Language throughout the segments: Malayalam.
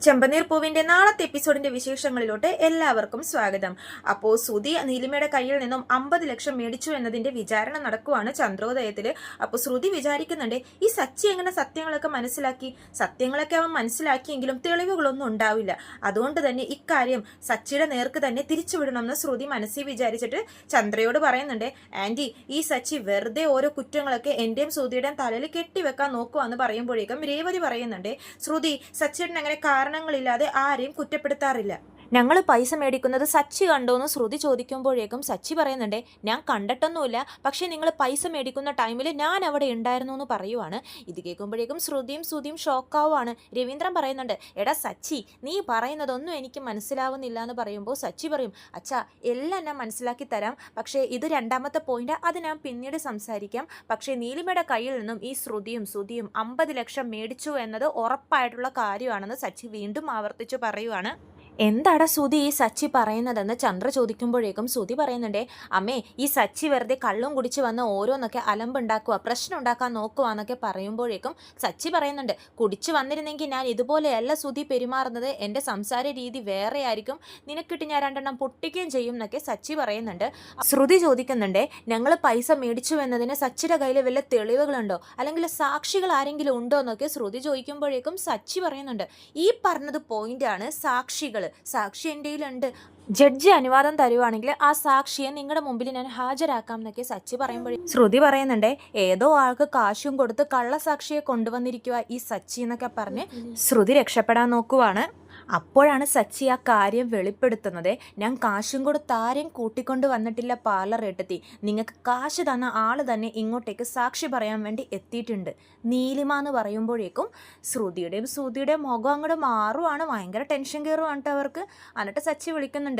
ചെമ്പനീർ പൂവിന്റെ നാളത്തെ എപ്പിസോഡിന്റെ വിശേഷങ്ങളിലോട്ട് എല്ലാവർക്കും സ്വാഗതം. അപ്പോൾ ശ്രുതി നീലിമയുടെ കയ്യിൽ നിന്നും 50 ലക്ഷം മേടിച്ചു എന്നതിന്റെ വിചാരണ നടക്കുവാണ് ചന്ദ്രോദയത്തില്. അപ്പോൾ ശ്രുതി വിചാരിക്കുന്നുണ്ട്, ഈ സച്ചി എങ്ങനെ സത്യങ്ങളൊക്കെ സത്യങ്ങളൊക്കെ അവൻ മനസ്സിലാക്കിയെങ്കിലും തെളിവുകളൊന്നും ഉണ്ടാവില്ല. അതുകൊണ്ട് തന്നെ ഇക്കാര്യം സച്ചിയുടെ നേർക്ക് തന്നെ തിരിച്ചുവിടണമെന്ന് ശ്രുതി മനസ്സിൽ വിചാരിച്ചിട്ട് ചന്ദ്രയോട് പറയുന്നുണ്ട്, ആന്റി ഈ സച്ചി വെറുതെ ഓരോ കുറ്റങ്ങളൊക്കെ എന്റെയും ശ്രുതിയുടെയും തലയിൽ കെട്ടിവെക്കാൻ നോക്കുവാന്ന് പറയുമ്പോഴേക്കും രേവതി പറയുന്നുണ്ട്, ശ്രുതി സച്ചിയുടെ അങ്ങനെ കാരണങ്ങളില്ലാതെ ആരെയും കുറ്റപ്പെടുത്താറില്ല. ഞങ്ങൾ പൈസ മേടിക്കുന്നത് സച്ചി കണ്ടോന്ന് ശ്രുതി ചോദിക്കുമ്പോഴേക്കും സച്ചി പറയുന്നുണ്ട്, ഞാൻ കണ്ടിട്ടൊന്നുമില്ല, പക്ഷേ നിങ്ങൾ പൈസ മേടിക്കുന്ന ടൈമിൽ ഞാൻ അവിടെ ഉണ്ടായിരുന്നു എന്ന് പറയുവാണ്. ഇത് കേൾക്കുമ്പോഴേക്കും ശ്രുതിയും ഷോക്കാവുകയാണ്. രവീന്ദ്രൻ പറയുന്നുണ്ട്, എടാ സച്ചി നീ പറയുന്നതൊന്നും എനിക്ക് മനസ്സിലാവുന്നില്ല എന്ന് പറയുമ്പോൾ സച്ചി പറയും, അച്ഛാ എല്ലാം ഞാൻ മനസ്സിലാക്കി തരാം, പക്ഷേ ഇത് രണ്ടാമത്തെ പോയിന്റ്, അത് ഞാൻ പിന്നീട് സംസാരിക്കാം. പക്ഷേ നീലിമയുടെ കയ്യിൽ നിന്നും ഈ ശ്രുതിയും 50 ലക്ഷം മേടിച്ചു എന്നത് ഉറപ്പായിട്ടുള്ള കാര്യമാണെന്ന് സച്ചി വീണ്ടും ആവർത്തിച്ചു പറയുവാണ്. എന്താടാ ശ്രുതി ഈ സച്ചി പറയുന്നതെന്ന് ചന്ദ്ര ചോദിക്കുമ്പോഴേക്കും ശ്രുതി പറയുന്നുണ്ടേ, അമ്മേ ഈ സച്ചി വെറുതെ കള്ളും കുടിച്ച് വന്ന് ഓരോന്നൊക്കെ അലമ്പുണ്ടാക്കുക, പ്രശ്നം ഉണ്ടാക്കാൻ നോക്കുക പറയുമ്പോഴേക്കും സച്ചി പറയുന്നുണ്ട്, കുടിച്ചു വന്നിരുന്നെങ്കിൽ ഞാൻ ഇതുപോലെയല്ല ശ്രുതി പെരുമാറുന്നത്, എൻ്റെ സംസാര രീതി വേറെ ആയിരിക്കും, നിനക്കിട്ട് ഞാൻ 2 എണ്ണം പൊട്ടിക്കുകയും ചെയ്യും എന്നൊക്കെ സച്ചി പറയുന്നുണ്ട്. ശ്രുതി ചോദിക്കുന്നുണ്ടേ, ഞങ്ങൾ പൈസ മേടിച്ചു എന്നതിന് സച്ചിയുടെ കയ്യിൽ വല്ല തെളിവുകളുണ്ടോ, അല്ലെങ്കിൽ സാക്ഷികൾ ആരെങ്കിലും ഉണ്ടോ എന്നൊക്കെ ശ്രുതി ചോദിക്കുമ്പോഴേക്കും സച്ചി പറയുന്നുണ്ട്, ഈ പറഞ്ഞത് പോയിന്റാണ്, സാക്ഷി എൻ്റെ കയ്യിലുണ്ട്, ജഡ്ജി അനുവാദം തരുവാണെങ്കിൽ ആ സാക്ഷിയെ നിങ്ങളുടെ മുമ്പിൽ ഞാൻ ഹാജരാക്കാം എന്നൊക്കെ സച്ചി പറയുമ്പോഴേ ശ്രുതി പറയുന്നുണ്ട്, ഏതോ ആൾക്ക് കാശും കൊടുത്ത് കള്ളസാക്ഷിയെ കൊണ്ടുവന്നിരിക്കുക ഈ സച്ചി എന്നൊക്കെ പറഞ്ഞ് ശ്രുതി രക്ഷപ്പെടാൻ നോക്കുവാണ്. അപ്പോഴാണ് സച്ചി ആ കാര്യം വെളിപ്പെടുത്തുന്നത്, ഞാൻ കാശും കൊടുത്ത് ആരെയും കൂട്ടിക്കൊണ്ട് വന്നിട്ടില്ല പാർലർ ഏട്ടത്തി, നിങ്ങൾക്ക് കാശ് തന്ന ആൾ തന്നെ ഇങ്ങോട്ടേക്ക് സാക്ഷി പറയാൻ വേണ്ടി എത്തിയിട്ടുണ്ട്, നീലിമ എന്ന് പറയുമ്പോഴേക്കും ശ്രുതിയുടെയും മുഖം അങ്ങോട്ട് മാറുവാണ്. ഭയങ്കര ടെൻഷൻ കയറുവാണ് കേട്ടോ അവർക്ക്. എന്നിട്ട് സച്ചി വിളിക്കുന്നുണ്ട്,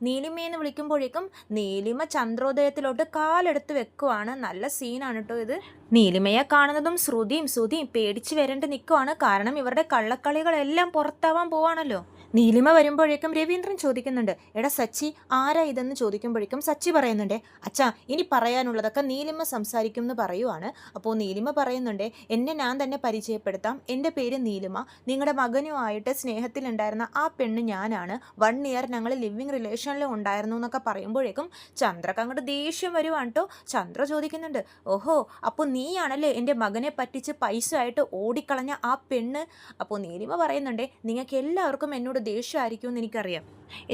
നീലിമേന്ന് വിളിക്കുമ്പോഴേക്കും നീലിമ ചന്ദ്രോദയത്തിലോട്ട് കാലെടുത്ത് വെക്കുവാണ്. നല്ല സീനാണ് കേട്ടോ ഇത്. നീലിമയെ കാണുന്നതും ശ്രുതിയും പേടിച്ച് വരേണ്ടി നിൽക്കുവാണ്. കാരണം ഇവരുടെ കള്ളക്കളികളെല്ലാം പുറത്താവാൻ പോവാണല്ലോ. നീലിമ വരുമ്പോഴേക്കും രവീന്ദ്രൻ ചോദിക്കുന്നുണ്ട്, എടാ സച്ചി ആരാ ഇതെന്ന് ചോദിക്കുമ്പോഴേക്കും സച്ചി പറയുന്നുണ്ട്, അച്ഛാ ഇനി പറയാനുള്ളതൊക്കെ നീലിമ സംസാരിക്കും എന്ന് പറയുവാണ്. അപ്പോൾ നീലിമ പറയുന്നുണ്ട്, എന്നെ ഞാൻ തന്നെ പരിചയപ്പെടുത്താം, എൻ്റെ പേര് നീലിമ, നിങ്ങളുടെ മകനുമായിട്ട് സ്നേഹത്തിലുണ്ടായിരുന്ന ആ പെണ്ണ് ഞാനാണ്, 1 ഇയർ ഞങ്ങൾ ലിവിങ് റിലേഷനിൽ ഉണ്ടായിരുന്നു എന്നൊക്കെ പറയുമ്പോഴേക്കും ചന്ദ്രക്ക് അങ്ങോട്ട് ദേഷ്യം വരുവാണ് കേട്ടോ. ചന്ദ്ര ചോദിക്കുന്നുണ്ട്, ഓഹോ അപ്പോൾ നീയാണല്ലേ എൻ്റെ മകനെ പറ്റിച്ച് പൈസ ആയിട്ട് ഓടിക്കളഞ്ഞ ആ പെണ്ണ്. അപ്പോൾ നീലിമ പറയുന്നുണ്ട്, നിങ്ങൾക്ക് എല്ലാവർക്കും എന്നോട് ദേഷ്യമായിരിക്കുമെന്ന് എനിക്കറിയാം,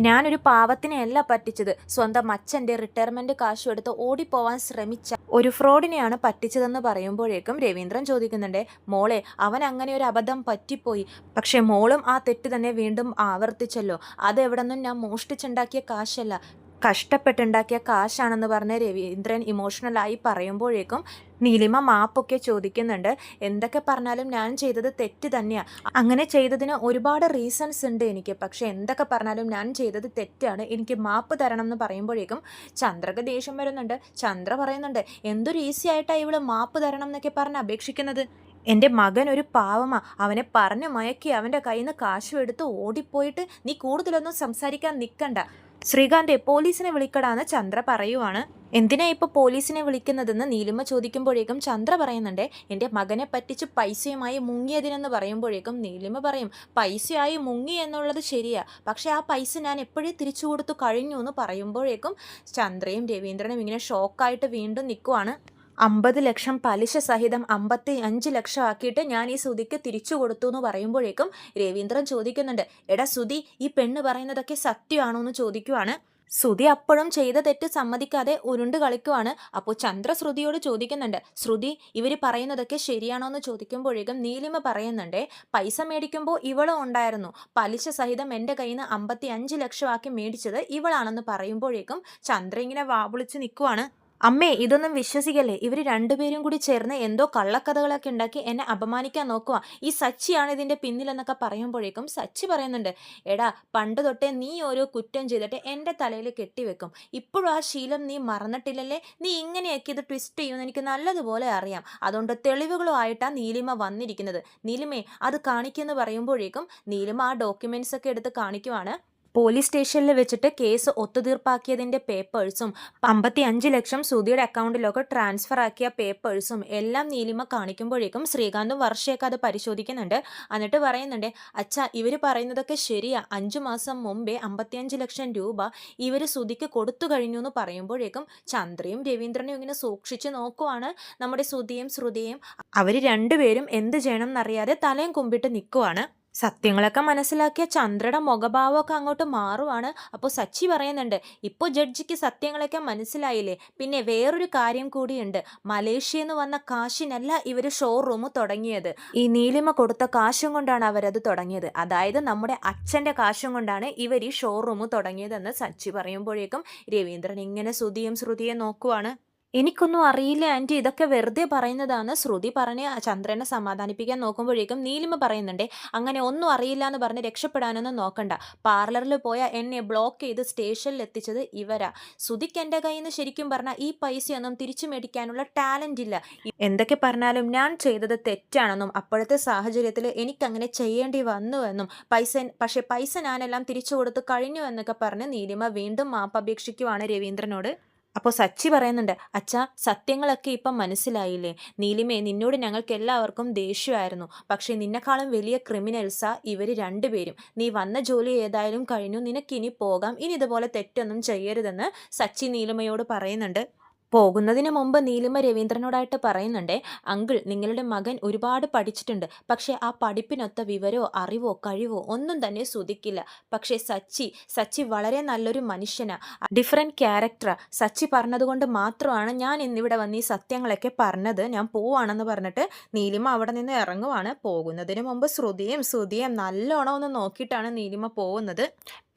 ഞാനൊരു പാവത്തിനെയല്ല പറ്റിച്ചത്, സ്വന്തം അച്ഛൻ്റെ റിട്ടയർമെൻറ്റ് കാശും എടുത്ത് ഓടിപ്പോവാൻ ശ്രമിച്ച ഒരു ഫ്രോഡിനെയാണ് പറ്റിച്ചതെന്ന് പറയുമ്പോഴേക്കും രവീന്ദ്രൻ ചോദിക്കുന്നുണ്ട്, മോളെ അവൻ അങ്ങനെ ഒരു അബദ്ധം പറ്റിപ്പോയി, പക്ഷേ മോളും ആ തെറ്റ് തന്നെ വീണ്ടും ആവർത്തിച്ചല്ലോ, അതെവിടെ നിന്നും ഞാൻ മോഷ്ടിച്ചുണ്ടാക്കിയ കാശല്ല, കഷ്ടപ്പെട്ടുണ്ടാക്കിയ കാശാണെന്ന് പറഞ്ഞ് രവീന്ദ്രൻ ഇമോഷണലായി പറയുമ്പോഴേക്കും നീലിമ മാപ്പൊക്കെ ചോദിക്കുന്നുണ്ട്. എന്തൊക്കെ പറഞ്ഞാലും ഞാൻ ചെയ്തത് തെറ്റ് തന്നെയാണ്, അങ്ങനെ ചെയ്തതിന് ഒരുപാട് റീസൺസ് ഉണ്ട് എനിക്ക്, പക്ഷെ എന്തൊക്കെ പറഞ്ഞാലും ഞാൻ ചെയ്തത് തെറ്റാണ്, എനിക്ക് മാപ്പ് തരണം എന്ന് പറയുമ്പോഴേക്കും ചന്ദ്രക്ക് ദേഷ്യം വരുന്നുണ്ട്. ചന്ദ്ര പറയുന്നുണ്ട്, എന്തൊരു ഈസി ആയിട്ടാണ് ഇവള് മാപ്പ് തരണം എന്നൊക്കെ പറഞ്ഞ് അപേക്ഷിക്കുന്നത്, എൻ്റെ മകൻ ഒരു പാവമാ, അവനെ പറഞ്ഞു മയക്കി അവൻ്റെ കയ്യിൽ നിന്ന് കാശും എടുത്ത് ഓടിപ്പോയിട്ട് നീ കൂടുതലൊന്നും സംസാരിക്കാൻ നിൽക്കണ്ട, ശ്രീകാന്തെ പോലീസിനെ വിളിക്കടാന്ന് ചന്ദ്ര പറയുവാണ്. എന്തിനാ ഇപ്പോൾ പോലീസിനെ വിളിക്കുന്നതെന്ന് നീലിമ ചോദിക്കുമ്പോഴേക്കും ചന്ദ്ര പറയുന്നുണ്ട്, എൻ്റെ മകനെ പറ്റിച്ച് പൈസയുമായി മുങ്ങിയതിനെന്ന് പറയുമ്പോഴേക്കും നീലിമ പറയും, പൈസയായി മുങ്ങി എന്നുള്ളത് ശരിയാ, പക്ഷേ ആ പൈസ ഞാൻ എപ്പോഴേ തിരിച്ചു കൊടുത്തു കഴിഞ്ഞു എന്ന് പറയുമ്പോഴേക്കും ചന്ദ്രയും രവീന്ദ്രനും ഇങ്ങനെ ഷോക്കായിട്ട് വീണ്ടും നിൽക്കുവാണ്. 50 ലക്ഷം പലിശ സഹിതം 55 ലക്ഷം ആക്കിയിട്ട് ഞാൻ ഈ ശ്രുതിക്ക് തിരിച്ചു കൊടുത്തു എന്ന് പറയുമ്പോഴേക്കും രവീന്ദ്രൻ ചോദിക്കുന്നുണ്ട്, എടാ ശ്രുതി ഈ പെണ്ണ് പറയുന്നതൊക്കെ സത്യമാണോ എന്ന് ചോദിക്കുവാണ്. ശ്രുതി അപ്പോഴും ചെയ്ത തെറ്റ് സമ്മതിക്കാതെ ഉരുണ്ട് കളിക്കുവാണ്. അപ്പോൾ ചന്ദ്ര ശ്രുതിയോട് ചോദിക്കുന്നുണ്ട്, ശ്രുതി ഇവർ പറയുന്നതൊക്കെ ശരിയാണോ എന്ന് ചോദിക്കുമ്പോഴേക്കും നീലിമ പറയുന്നുണ്ട്, പൈസ മേടിക്കുമ്പോൾ ഇവളും ഉണ്ടായിരുന്നു, പലിശ സഹിതം എൻ്റെ കയ്യിൽ നിന്ന് 55 ലക്ഷം ആക്കി മേടിച്ചത് ഇവളാണെന്ന് പറയുമ്പോഴേക്കും ചന്ദ്ര ഇങ്ങനെ വാവിളിച്ച് നിൽക്കുവാണ്. അമ്മേ ഇതൊന്നും വിശ്വസിക്കല്ലേ, ഇവർ രണ്ടുപേരും കൂടി ചേർന്ന് എന്തോ കള്ളക്കഥകളൊക്കെ ഉണ്ടാക്കി എന്നെ അപമാനിക്കാൻ നോക്കുക, ഈ സച്ചിയാണ് ഇതിൻ്റെ പിന്നിലെന്നൊക്കെ പറയുമ്പോഴേക്കും സച്ചി പറയുന്നുണ്ട്, എടാ പണ്ട് തൊട്ടേ നീ ഓരോ കുറ്റം ചെയ്തിട്ട് എൻ്റെ തലയിൽ കെട്ടിവെക്കും, ഇപ്പോഴും ആ ശീലം നീ മറന്നിട്ടില്ലല്ലേ, നീ ഇങ്ങനെയൊക്കെ ഇത് ട്വിസ്റ്റ് ചെയ്യുമെന്ന് എനിക്ക് നല്ലതുപോലെ അറിയാം, അതുകൊണ്ട് തെളിവുകളുമായിട്ടാണ് നീലിമ വന്നിരിക്കുന്നത്, നീലിമേ അത് കാണിക്കുമെന്ന് പറയുമ്പോഴേക്കും നീലിമ ആ ഡോക്യുമെൻറ്റ്സ് ഒക്കെ എടുത്ത് കാണിക്കുവാണ്. പോലീസ് സ്റ്റേഷനിൽ വെച്ചിട്ട് കേസ് ഒത്തുതീർപ്പാക്കിയതിൻ്റെ പേപ്പേഴ്സും 55 ലക്ഷം സുധിയുടെ അക്കൗണ്ടിലൊക്കെ ട്രാൻസ്ഫർ ആക്കിയ പേപ്പേഴ്സും എല്ലാം നീലിമ കാണിക്കുമ്പോഴേക്കും ശ്രീകാന്തും വർഷയൊക്കെ അത് പരിശോധിക്കുന്നുണ്ട്. എന്നിട്ട് പറയുന്നുണ്ട്, അച്ഛാ ഇവർ പറയുന്നതൊക്കെ ശരിയാ, 5 മാസം മുമ്പേ 55 ലക്ഷം രൂപ ഇവർ സുധിക്ക് കൊടുത്തു കഴിഞ്ഞു എന്ന് പറയുമ്പോഴേക്കും ചന്ദ്രയും രവീന്ദ്രനും ഇങ്ങനെ സൂക്ഷിച്ച് നോക്കുവാണ് നമ്മുടെ സുധിയും ശ്രുതിയും. അവർ രണ്ടുപേരും എന്ത് ചെയ്യണം എന്നറിയാതെ തലയും കുമ്പിട്ട് നിൽക്കുവാണ്. സത്യങ്ങളൊക്കെ മനസ്സിലാക്കിയ ചന്ദ്രയുടെ മുഖഭാവമൊക്കെ അങ്ങോട്ട് മാറുവാണ്. അപ്പോൾ സച്ചി പറയുന്നുണ്ട്, ഇപ്പോൾ ജഡ്ജിക്ക് സത്യങ്ങളൊക്കെ മനസ്സിലായില്ലേ, പിന്നെ വേറൊരു കാര്യം കൂടിയുണ്ട്, മലേഷ്യയിൽ നിന്ന് വന്ന കാശിനല്ല ഇവർ ഷോറൂം തുടങ്ങിയത്, ഈ നീലിമ കൊടുത്ത കാശും കൊണ്ടാണ് അവരത് തുടങ്ങിയത്, അതായത് നമ്മുടെ അച്ഛൻ്റെ കാശും കൊണ്ടാണ് ഇവർ ഈ ഷോറൂം തുടങ്ങിയതെന്ന് സച്ചി പറയുമ്പോഴേക്കും രവീന്ദ്രൻ ഇങ്ങനെ സുധിയും ശ്രുതിയെ നോക്കുവാണ്. എനിക്കൊന്നും അറിയില്ല ആൻറ്റി, ഇതൊക്കെ വെറുതെ പറയുന്നതാണ് ശ്രുതി പറഞ്ഞ് ചന്ദ്രനെ സമാധാനിപ്പിക്കാൻ നോക്കുമ്പോഴേക്കും നീലിമ പറയുന്നുണ്ട്, അങ്ങനെ ഒന്നും അറിയില്ല എന്ന് പറഞ്ഞ് രക്ഷപ്പെടാനൊന്നും നോക്കണ്ട, പാർലറിൽ പോയ എന്നെ ബ്ലോക്ക് ചെയ്ത് സ്റ്റേഷനിൽ എത്തിച്ചത് ഇവരാ, ശ്രുതിക്ക് എൻ്റെ കയ്യിൽ നിന്ന് ശരിക്കും പറഞ്ഞാൽ ഈ പൈസയൊന്നും തിരിച്ചു മേടിക്കാനുള്ള ടാലൻ്റ് ഇല്ല, എന്തൊക്കെ പറഞ്ഞാലും ഞാൻ ചെയ്തത് തെറ്റാണെന്നും അപ്പോഴത്തെ സാഹചര്യത്തിൽ എനിക്കങ്ങനെ ചെയ്യേണ്ടി വന്നുവെന്നും പക്ഷേ പൈസ ഞാനെല്ലാം തിരിച്ചു കൊടുത്ത് കഴിഞ്ഞു എന്നൊക്കെ പറഞ്ഞ് നീലിമ വീണ്ടും മാപ്പപേക്ഷിക്കുവാണ് രവീന്ദ്രനോട്. അപ്പോൾ സച്ചി പറയുന്നുണ്ട്, അച്ഛാ സത്യങ്ങളൊക്കെ ഇപ്പം മനസ്സിലായില്ലേ, നീലിമേ നിന്നോട് ഞങ്ങൾക്ക് എല്ലാവർക്കും ദേഷ്യമായിരുന്നു, പക്ഷേ നിന്നെക്കാളും വലിയ ക്രിമിനൽസാ ഇവർ രണ്ടുപേരും, നീ വന്ന ജോലി ഏതായാലും കഴിഞ്ഞു, നിനക്കിനി പോകാം, ഇനി ഇതുപോലെ തെറ്റൊന്നും ചെയ്യരുതെന്ന് സച്ചി നീലിമയോട് പറയുന്നുണ്ട്. പോകുന്നതിന് മുമ്പ് നീലിമ രവീന്ദ്രനോടായിട്ട് പറയുന്നുണ്ട്, അങ്കിൾ നിങ്ങളുടെ മകൻ ഒരുപാട് പഠിച്ചിട്ടുണ്ട്, പക്ഷേ ആ പഠിപ്പിനൊത്ത വിവരമോ അറിവോ കഴിവോ ഒന്നും തന്നെ സുധിക്കില്ല, പക്ഷേ സച്ചി വളരെ നല്ലൊരു മനുഷ്യനാ, ഡിഫറെൻറ്റ് ക്യാരക്ടറാ, സച്ചി പറഞ്ഞതുകൊണ്ട് മാത്രമാണ് ഞാൻ ഇന്നിവിടെ വന്ന് ഈ സത്യങ്ങളൊക്കെ പറഞ്ഞത്, ഞാൻ പോവാണെന്ന് പറഞ്ഞിട്ട് നീലിമ അവിടെ നിന്ന് ഇറങ്ങുവാണ്. പോകുന്നതിന് മുമ്പ് ശ്രുതിയും നല്ലോണം ഒന്ന് നോക്കിയിട്ടാണ് നീലിമ പോകുന്നത്.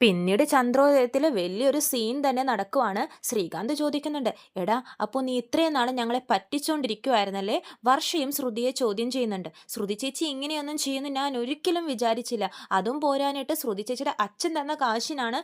പിന്നീട് ചന്ദ്രോദയത്തിൽ വലിയൊരു സീൻ തന്നെ നടക്കുവാണ്. ശ്രീകാന്ത് ചോദിക്കുന്നുണ്ട്, എടാ അപ്പോൾ നീ ഇത്രയും നാൾ ഞങ്ങളെ പറ്റിച്ചുകൊണ്ടിരിക്കുമായിരുന്നല്ലേ, വർഷയും ശ്രുതിയെ ചോദ്യം ചെയ്യുന്നുണ്ട്. ശ്രുതി ചേച്ചി ഇങ്ങനെയൊന്നും ചെയ്യുമെന്ന് ഞാൻ ഒരിക്കലും വിചാരിച്ചില്ല, അതും പോരാനായിട്ട് ശ്രുതി ചേച്ചിയുടെ അച്ഛൻ തന്ന കാശിനാണ്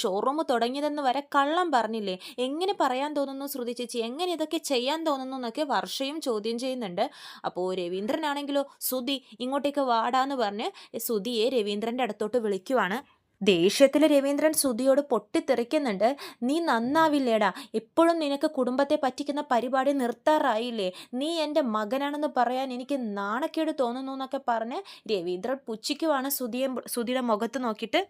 ഷോറൂം തുടങ്ങിയതെന്ന് വരെ കള്ളം പറഞ്ഞില്ലേ, എങ്ങനെ പറയാൻ തോന്നുന്നു ശ്രുതി ചേച്ചി, എങ്ങനെ ഇതൊക്കെ ചെയ്യാൻ തോന്നുന്നു എന്നൊക്കെ വർഷയും ചോദ്യം ചെയ്യുന്നുണ്ട്. അപ്പോൾ രവീന്ദ്രനാണെങ്കിലോ ശ്രുതി ഇങ്ങോട്ടേക്ക് വാടാന്ന് പറഞ്ഞ് ശ്രുതിയെ രവീന്ദ്രൻ്റെ അടുത്തോട്ട് വിളിക്കുവാണ്. ദേഷ്യത്തിൽ രവീന്ദ്രൻ ശ്രുതിയോട് പൊട്ടിത്തെറിക്കുന്നുണ്ട്, നീ നന്നാവില്ലേടാ, എപ്പോഴും നിനക്ക് കുടുംബത്തെ പറ്റിക്കുന്ന പരിപാടി നിർത്താറായില്ലേ, നീ എൻ്റെ മകനാണെന്ന് പറയാൻ എനിക്ക് നാണക്കേട് തോന്നുന്നു എന്നൊക്കെ പറഞ്ഞ് രവീന്ദ്രൻ പുച്ഛിക്കുവാണ് ശ്രുതിയുടെ മുഖത്ത് നോക്കിയിട്ട്.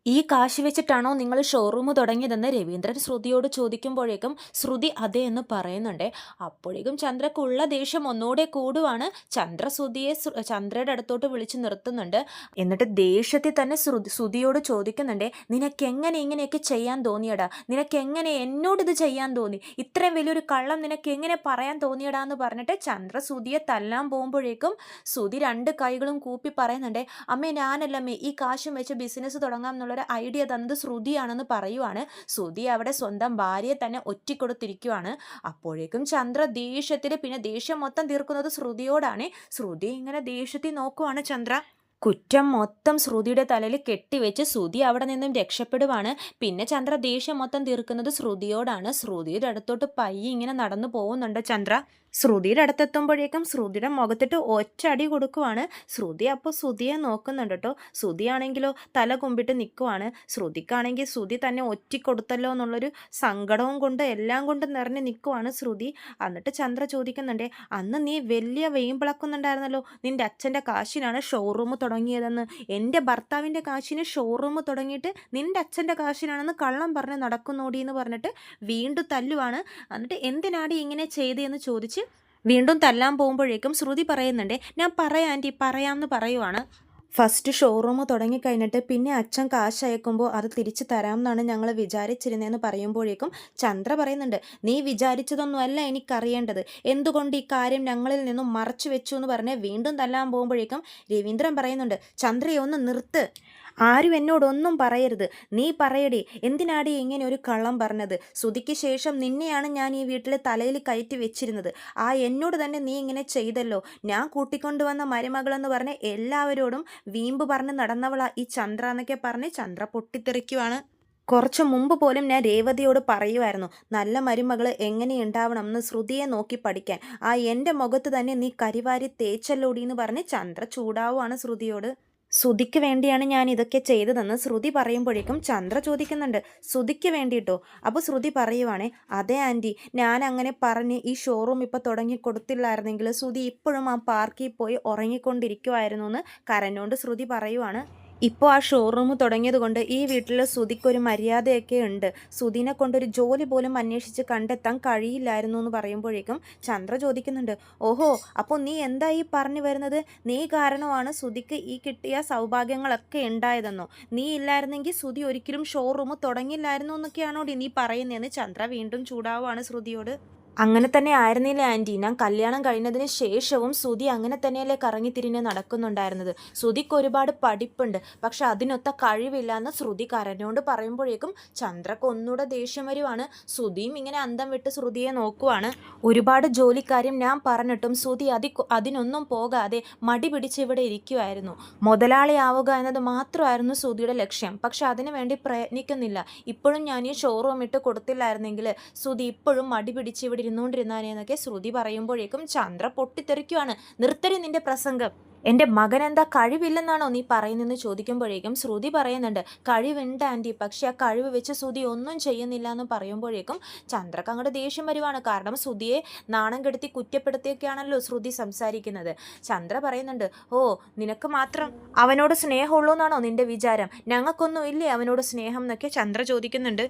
ഈ കാശ് വെച്ചിട്ടാണോ നിങ്ങൾ ഷോറൂം തുടങ്ങിയതെന്ന് രവീന്ദ്രൻ ശ്രുതിയോട് ചോദിക്കുമ്പോഴേക്കും ശ്രുതി അതെ എന്ന് പറയുന്നുണ്ട്. അപ്പോഴേക്കും ചന്ദ്രക്കുള്ള ദേഷ്യം ഒന്നുകൂടെ കൂടുവാണ്. ചന്ദ്രയുടെ അടുത്തോട്ട് വിളിച്ച് നിർത്തുന്നുണ്ട്. എന്നിട്ട് ദേഷ്യത്തിൽ തന്നെ ശ്രുതിയോട് ചോദിക്കുന്നുണ്ട്, നിനക്കെങ്ങനെ ഇങ്ങനെയൊക്കെ ചെയ്യാൻ തോന്നിയടാ, നിനക്കെങ്ങനെ എന്നോടിത് ചെയ്യാൻ തോന്നി, ഇത്രയും വലിയൊരു കള്ളം നിനക്ക് എങ്ങനെ പറയാൻ തോന്നിയടാ എന്ന് പറഞ്ഞിട്ട് ചന്ദ്ര ശ്രുതിയെ തല്ലാൻ പോകുമ്പോഴേക്കും ശ്രുതി 2 കൈകളും കൂപ്പി പറയുന്നുണ്ട്, അമ്മേ ഞാനല്ലമ്മേ ഈ കാശും വെച്ച് ബിസിനസ് തുടങ്ങാം എന്നുള്ള ഐഡിയ തന്നത് ശ്രുതിയാണെന്ന് പറയുവാണ്. ശ്രുതി അവിടെ സ്വന്തം ഭാര്യയെ തന്നെ ഒറ്റിക്കൊടുത്തിരിക്കുവാണ്. അപ്പോഴേക്കും ചന്ദ്ര ദേഷ്യത്തിൽ, പിന്നെ ദേഷ്യം മൊത്തം തീർക്കുന്നത് ശ്രുതിയോടാണ്. ശ്രുതി ഇങ്ങനെ ദേഷ്യത്തിൽ നോക്കുവാണ്. ചന്ദ്ര കുറ്റം മൊത്തം ശ്രുതിയുടെ തലയിൽ കെട്ടിവെച്ച് ശ്രുതി അവിടെ നിന്നും രക്ഷപ്പെടുവാണ്. പിന്നെ ചന്ദ്ര ദേഷ്യം മൊത്തം തീർക്കുന്നത് ശ്രുതിയോടാണ്. ശ്രുതിയുടെ അടുത്തോട്ട് പയ്യെ ഇങ്ങനെ നടന്നു പോകുന്നുണ്ട് ചന്ദ്ര. ശ്രുതിയുടെ അടുത്തെത്തുമ്പോഴേക്കും ശ്രുതിയുടെ മുഖത്തിട്ട് ഒറ്റടി കൊടുക്കുവാണ്. ശ്രുതി അപ്പോൾ ശ്രുതിയെ നോക്കുന്നുണ്ട് കേട്ടോ. ശ്രുതിയാണെങ്കിലോ തല കുമ്പിട്ട് നിൽക്കുവാണ്. ശ്രുതിക്കാണെങ്കിൽ ശ്രുതി തന്നെ ഒറ്റിക്കൊടുത്തല്ലോ എന്നുള്ളൊരു സങ്കടവും കൊണ്ട് എല്ലാം കൊണ്ട് നിറഞ്ഞ് നിൽക്കുവാണ് ശ്രുതി. എന്നിട്ട് ചന്ദ്ര ചോദിക്കുന്നുണ്ട്, അന്ന് നീ വലിയ വെയിമ്പിളക്കുന്നുണ്ടായിരുന്നല്ലോ, നിൻ്റെ അച്ഛൻ്റെ കാശിനാണ് ഷോറൂം തുടങ്ങിയതെന്ന്, എൻ്റെ ഭർത്താവിൻ്റെ കാശിന് ഷോറൂം തുടങ്ങിയിട്ട് നിൻ്റെ അച്ഛൻ്റെ കാശിനാണെന്ന് കള്ളം പറഞ്ഞ് നടക്കുന്നോടി എന്ന് പറഞ്ഞിട്ട് വീണ്ടും തല്ലുവാണ്. എന്നിട്ട് എന്തിനാടി ഇങ്ങനെ ചെയ്തതെന്ന് ചോദിച്ച് വീണ്ടും തല്ലാൻ പോകുമ്പോഴേക്കും ശ്രുതി പറയുന്നുണ്ട്, ഞാൻ പറയാം ആൻറ്റി പറയാമെന്ന് പറയുവാണ്. ഫസ്റ്റ് ഷോറൂം തുടങ്ങിക്കഴിഞ്ഞിട്ട് പിന്നെ അച്ഛൻ കാശ് അയക്കുമ്പോൾ അത് തിരിച്ചു തരാമെന്നാണ് ഞങ്ങൾ വിചാരിച്ചിരുന്നതെന്ന് പറയുമ്പോഴേക്കും ചന്ദ്ര പറയുന്നുണ്ട്, നീ വിചാരിച്ചതൊന്നുമല്ല എനിക്കറിയേണ്ടത്, എന്തുകൊണ്ട് ഈ കാര്യം ഞങ്ങളിൽ നിന്നും മറച്ചു വെച്ചു എന്ന് പറഞ്ഞ് വീണ്ടും തല്ലാൻ പോകുമ്പോഴേക്കും രവീന്ദ്രൻ പറയുന്നുണ്ട്, ചന്ദ്രയൊന്ന് നിർത്ത്, ആരും എന്നോടൊന്നും പറയരുത്, നീ പറയടി, എന്തിനാടി ഇങ്ങനെ ഒരു കള്ളം പറഞ്ഞത്, ശ്രുതിക്ക് ശേഷം നിന്നെയാണ് ഞാൻ ഈ വീട്ടിൽ തലയിൽ കയറ്റി വെച്ചിരുന്നത്, ആ എന്നോട് തന്നെ നീ ഇങ്ങനെ ചെയ്തല്ലോ, ഞാൻ കൂട്ടിക്കൊണ്ടുവന്ന മരുമകളെന്ന് പറഞ്ഞ് എല്ലാവരോടും വീമ്പ് പറഞ്ഞ് നടന്നവളാ ഈ ചന്ദ്ര എന്നൊക്കെ പറഞ്ഞ് ചന്ദ്ര പൊട്ടിത്തെറിക്കുവാണ്. കുറച്ച് മുമ്പ് പോലും ഞാൻ രേവതിയോട് പറയുമായിരുന്നു, നല്ല മരുമകൾ എങ്ങനെ ഉണ്ടാവണം എന്ന് ശ്രുതിയെ നോക്കി പഠിക്കാൻ, ആ എൻ്റെ മുഖത്ത് തന്നെ നീ കരിവാരി തേച്ചല്ലോടി എന്ന് പറഞ്ഞ് ചന്ദ്ര ചൂടാവുകയാണ് ശ്രുതിയോട്. ശ്രുതിക്ക് വേണ്ടിയാണ് ഞാൻ ഇതൊക്കെ ചെയ്തതെന്ന് ശ്രുതി പറയുമ്പോഴേക്കും ചന്ദ്ര ചോദിക്കുന്നുണ്ട്, ശ്രുതിക്ക് വേണ്ടിയിട്ടോ? അപ്പോൾ ശ്രുതി പറയുവാണേ, അതെ ആൻറ്റി, ഞാൻ അങ്ങനെ പറഞ്ഞ് ഈ ഷോറൂം ഇപ്പോൾ തുടങ്ങി കൊടുത്തില്ലായിരുന്നെങ്കിൽ ശ്രുതി ഇപ്പോഴും ആ പാർക്കിൽ പോയി ഉറങ്ങിക്കൊണ്ടിരിക്കുമായിരുന്നു എന്ന് കരഞ്ഞുകൊണ്ട് ശ്രുതി പറയുവാണ്. ഇപ്പോൾ ആ ഷോറൂം തുടങ്ങിയത് കൊണ്ട് ഈ വീട്ടിൽ ശ്രുതിക്കൊരു മര്യാദയൊക്കെ ഉണ്ട്. ശ്രുതിനെ കൊണ്ടൊരു ജോലി പോലും അന്വേഷിച്ച് കണ്ടെത്താൻ കഴിയില്ലായിരുന്നു എന്ന് പറയുമ്പോഴേക്കും ചന്ദ്ര ചോദിക്കുന്നുണ്ട്, ഓഹോ, അപ്പോൾ നീ എന്താ ഈ പറഞ്ഞു വരുന്നത്? നീ കാരണമാണ് ശ്രുതിക്ക് ഈ കിട്ടിയ സൗഭാഗ്യങ്ങളൊക്കെ ഉണ്ടായതെന്നോ? നീ ഇല്ലായിരുന്നെങ്കിൽ ശ്രുതി ഒരിക്കലും ഷോറൂം തുടങ്ങില്ലായിരുന്നു എന്നൊക്കെയാണോ നീ പറയുന്നതെന്ന് ചന്ദ്ര വീണ്ടും ചൂടാവുകയാണ് ശ്രുതിയോട്. അങ്ങനെ തന്നെ ആയിരുന്നില്ല ആൻറ്റി, ഞാൻ കല്യാണം കഴിഞ്ഞതിന് ശേഷവും ശ്രുതി അങ്ങനെ തന്നെയല്ലേ കറങ്ങിത്തിരിഞ്ഞ് നടക്കുന്നുണ്ടായിരുന്നത്. ശ്രുതിക്ക് ഒരുപാട് പഠിപ്പുണ്ട്, പക്ഷെ അതിനൊത്ത കഴിവില്ല എന്ന് ശ്രുതി കരഞ്ഞുകൊണ്ട് പറയുമ്പോഴേക്കും ചന്ദ്രക്ക് ഒന്നുകൂടെ ദേഷ്യം വരുവാണ്. ശ്രുതിയും ഇങ്ങനെ അന്തം വിട്ട് ശ്രുതിയെ നോക്കുവാണ്. ഒരുപാട് ജോലിക്കാര്യം ഞാൻ പറഞ്ഞിട്ടും ശ്രുതി അതിനൊന്നും പോകാതെ മടി പിടിച്ച് ഇവിടെ ഇരിക്കുമായിരുന്നു. മുതലാളിയാവുക എന്നത് മാത്രമായിരുന്നു ശ്രുതിയുടെ ലക്ഷ്യം, പക്ഷെ അതിനു വേണ്ടി പ്രയത്നിക്കുന്നില്ല. ഇപ്പോഴും ഞാൻ ഈ ഷോറൂം ഇട്ട് കൊടുത്തില്ലായിരുന്നെങ്കിൽ ശ്രുതി ഇപ്പോഴും മടി പിടിച്ച് ഇവിടെ ഇരുന്നുകൊണ്ടിരുന്നാനേന്നൊക്കെ ശ്രുതി പറയുമ്പോഴേക്കും ചന്ദ്ര പൊട്ടിത്തെറിക്കുവാണ്. നിർത്തരി നിന്റെ പ്രസംഗം, എൻ്റെ മകൻ എന്താ കഴിവില്ലെന്നാണോ നീ പറയുന്നതെന്ന് ചോദിക്കുമ്പോഴേക്കും ശ്രുതി പറയുന്നുണ്ട്, കഴിവുണ്ട് ആൻറ്റി, പക്ഷെ ആ കഴിവ് വെച്ച് ശ്രുതി ഒന്നും ചെയ്യുന്നില്ല എന്ന് പറയുമ്പോഴേക്കും ചന്ദ്രക്ക് അങ്ങോട്ട് ദേഷ്യം വരുവാണ്. കാരണം ശ്രുതിയെ നാണം കെടുത്തി കുറ്റപ്പെടുത്തിയൊക്കെയാണല്ലോ ശ്രുതി സംസാരിക്കുന്നത്. ചന്ദ്ര പറയുന്നുണ്ട്, ഓ, നിനക്ക് മാത്രം അവനോട് സ്നേഹമുള്ളൂ എന്നാണോ നിന്റെ വിചാരം? ഞങ്ങൾക്കൊന്നും ഇല്ലേ അവനോട് സ്നേഹം എന്നൊക്കെ ചന്ദ്ര ചോദിക്കുന്നുണ്ട്.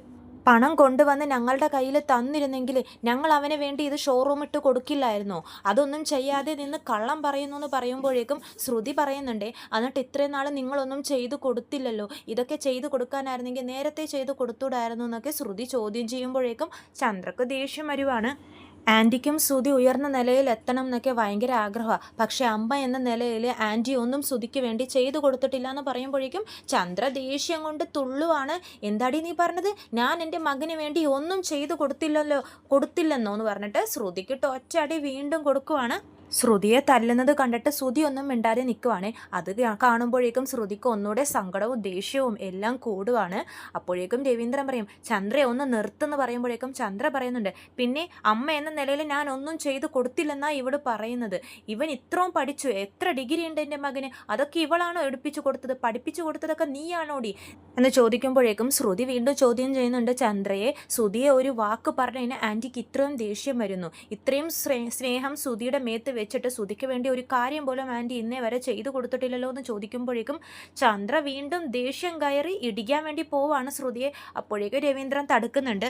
പണം കൊണ്ടുവന്ന് ഞങ്ങളുടെ കയ്യിൽ തന്നിരുന്നെങ്കിൽ ഞങ്ങൾ അവന് വേണ്ടി ഇത് ഷോറൂം ഇട്ട് കൊടുക്കില്ലായിരുന്നോ? അതൊന്നും ചെയ്യാതെ നിന്ന് കള്ളം പറയുന്നു എന്ന് പറയുമ്പോഴേക്കും ശ്രുതി പറയുന്നുണ്ടേ, എന്നിട്ട് ഇത്രയും നാൾ നിങ്ങളൊന്നും ചെയ്തു കൊടുത്തില്ലല്ലോ, ഇതൊക്കെ ചെയ്തു കൊടുക്കാനായിരുന്നെങ്കിൽ നേരത്തെ ചെയ്തു കൊടുത്തൂടായിരുന്നു എന്നൊക്കെ ശ്രുതി ചോദ്യം ചെയ്യുമ്പോഴേക്കും ചന്ദ്രക്ക് ദേഷ്യം വരുവാണ്. ആൻറ്റിക്കും ശ്രുതി ഉയർന്ന നിലയിൽ എത്തണം എന്നൊക്കെ ഭയങ്കര ആഗ്രഹമാണ്, പക്ഷെ അമ്മ എന്ന നിലയിൽ ആൻറ്റി ഒന്നും ശ്രുതിക്ക് വേണ്ടി ചെയ്തു കൊടുത്തിട്ടില്ല എന്ന് പറയുമ്പോഴേക്കും ചന്ദ്ര ദേഷ്യം കൊണ്ട് തുള്ളുവാണ്. എന്താടി നീ പറഞ്ഞത്? ഞാൻ എൻ്റെ മകന് വേണ്ടി ഒന്നും ചെയ്തു കൊടുത്തില്ലെന്നോ എന്ന് പറഞ്ഞിട്ട് ശ്രുതിക്ക് ഒറ്റയടി വീണ്ടും കൊടുക്കുവാണ്. ശ്രുതിയെ തല്ലുന്നത് കണ്ടിട്ട് ശ്രുതി ഒന്നും മിണ്ടാതെ നിൽക്കുവാണ്. അത് കാണുമ്പോഴേക്കും ശ്രുതിക്ക് ഒന്നുകൂടെ സങ്കടവും ദേഷ്യവും എല്ലാം കൂടുവാണ്. അപ്പോഴേക്കും രവീന്ദ്രൻ പറയും, ചന്ദ്ര ഒന്ന് നിർത്തുന്ന് പറയുമ്പോഴേക്കും ചന്ദ്ര പറയുന്നുണ്ട്, പിന്നെ അമ്മ എന്ന നിലയിൽ ഞാൻ ഒന്നും ചെയ്തു കൊടുത്തില്ലെന്നാ ഇവള് പറയുന്നത്. ഇവൻ ഇത്രയും പഠിച്ചു, എത്ര ഡിഗ്രി ഉണ്ട് എൻ്റെ മകന്, അതൊക്കെ ഇവളാണോ എടുപ്പിച്ചു കൊടുത്തത്? പഠിപ്പിച്ചു കൊടുത്തതൊക്കെ നീയാണോടി എന്ന് ചോദിക്കുമ്പോഴേക്കും ശ്രുതി വീണ്ടും ചോദ്യം ചെയ്യുന്നുണ്ട് ചന്ദ്രയെ. ശ്രുതിയെ ഒരു വാക്ക് പറഞ്ഞതിന് ആൻറ്റിക്ക് ഇത്രയും ദേഷ്യം വരുന്നു. ഇത്രയും സ്നേഹം ശ്രുതിയുടെ മേത്ത് വെച്ചിട്ട് ശ്രുതിക്ക് വേണ്ടി ഒരു കാര്യം പോലും ആൻറ്റി ഇന്നേ വരെ ചെയ്തു കൊടുത്തിട്ടില്ലല്ലോ എന്ന് ചോദിക്കുമ്പോഴേക്കും ചന്ദ്ര വീണ്ടും ദേഷ്യം കയറി ഇടിക്കാൻ വേണ്ടി പോവാണ് ശ്രുതിയെ. അപ്പോഴേക്കും രവീന്ദ്രൻ തടുക്കുന്നുണ്ട്.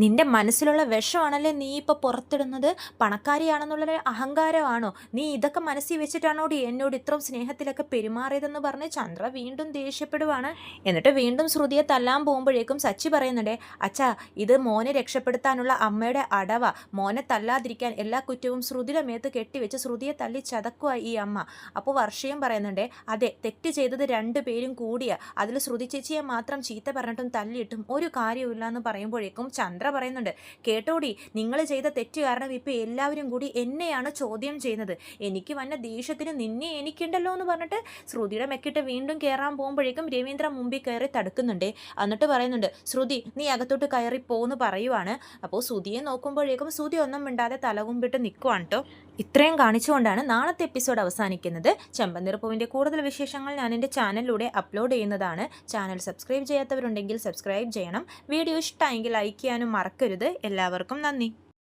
നിന്റെ മനസ്സിലുള്ള വിഷമാണല്ലേ നീ ഇപ്പോൾ പുറത്തിടുന്നത്? പണക്കാരിയാണെന്നുള്ള അഹങ്കാരമാണോ? നീ ഇതൊക്കെ മനസ്സിൽ വെച്ചിട്ടാണോ എന്നോട് ഇത്രയും സ്നേഹത്തിലൊക്കെ പെരുമാറിയതെന്ന് പറഞ്ഞ് ചന്ദ്ര വീണ്ടും ദേഷ്യപ്പെടുവാണ്. എന്നിട്ട് വീണ്ടും ശ്രുതിയെ തല്ലാൻ പോകുമ്പോഴേക്കും സച്ചി പറയുന്നുണ്ടേ, അച്ഛാ, ഇത് മോനെ രക്ഷപ്പെടുത്താനുള്ള അമ്മയുടെ അടവ, മോനെ തല്ലാതിരിക്കാൻ എല്ലാ കുറ്റവും ശ്രുതിയുടെ മേത്ത് കെട്ടിവെച്ച് ശ്രുതിയെ തല്ലി ചതക്കുക ഈ അമ്മ. അപ്പോൾ വർഷയും പറയുന്നുണ്ടേ, അതെ, തെറ്റ് ചെയ്തത് രണ്ടുപേരും കൂടിയാ, അതിൽ ശ്രുതി ചേച്ചിയെ മാത്രം ചീത്ത പറഞ്ഞിട്ടും തല്ലിയിട്ടും ഒരു കാര്യമില്ല എന്ന് പറയുമ്പോഴേക്കും ചന്ദ്ര പറയുന്നുണ്ട്, കേട്ടോടി, നിങ്ങൾ ചെയ്ത തെറ്റ് കാരണം ഇപ്പോൾ എല്ലാവരും കൂടി എന്നെയാണ് ചോദ്യം ചെയ്യുന്നത്. എനിക്ക് വന്ന ദേഷ്യത്തിന് നിന്നെ എനിക്കുണ്ടല്ലോ എന്ന് പറഞ്ഞിട്ട് ശ്രുതിയുടെ മെക്കിട്ട് വീണ്ടും കയറാൻ പോകുമ്പോഴേക്കും രവീന്ദ്ര മുമ്പിൽ കയറി തടുക്കുന്നുണ്ടേ. എന്നിട്ട് പറയുന്നുണ്ട്, ശ്രുതി, നീ അകത്തോട്ട് കയറി പോകുന്നു പറയുവാണ്. അപ്പോൾ ശ്രുതിയെ നോക്കുമ്പോഴേക്കും ശ്രുതി ഒന്നും മിണ്ടാതെ തലകുമ്പിട്ട് നിൽക്കുവാണ് കേട്ടോ. ഇത്രയും കാണിച്ചുകൊണ്ടാണ് നാളത്തെ എപ്പിസോഡ് അവസാനിക്കുന്നത്. ചെമ്പന്തിറപ്പൂവിൻ്റെ കൂടുതൽ വിശേഷങ്ങൾ ഞാൻ എൻ്റെ ചാനലിലൂടെ അപ്ലോഡ് ചെയ്യുന്നതാണ്. ചാനൽ സബ്സ്ക്രൈബ് ചെയ്യാത്തവരുണ്ടെങ്കിൽ സബ്സ്ക്രൈബ് ചെയ്യണം. വീഡിയോ ഇഷ്ടമായെങ്കിൽ ലൈക്ക് ചെയ്യാനും മറക്കരുത്. എല്ലാവർക്കും നന്ദി.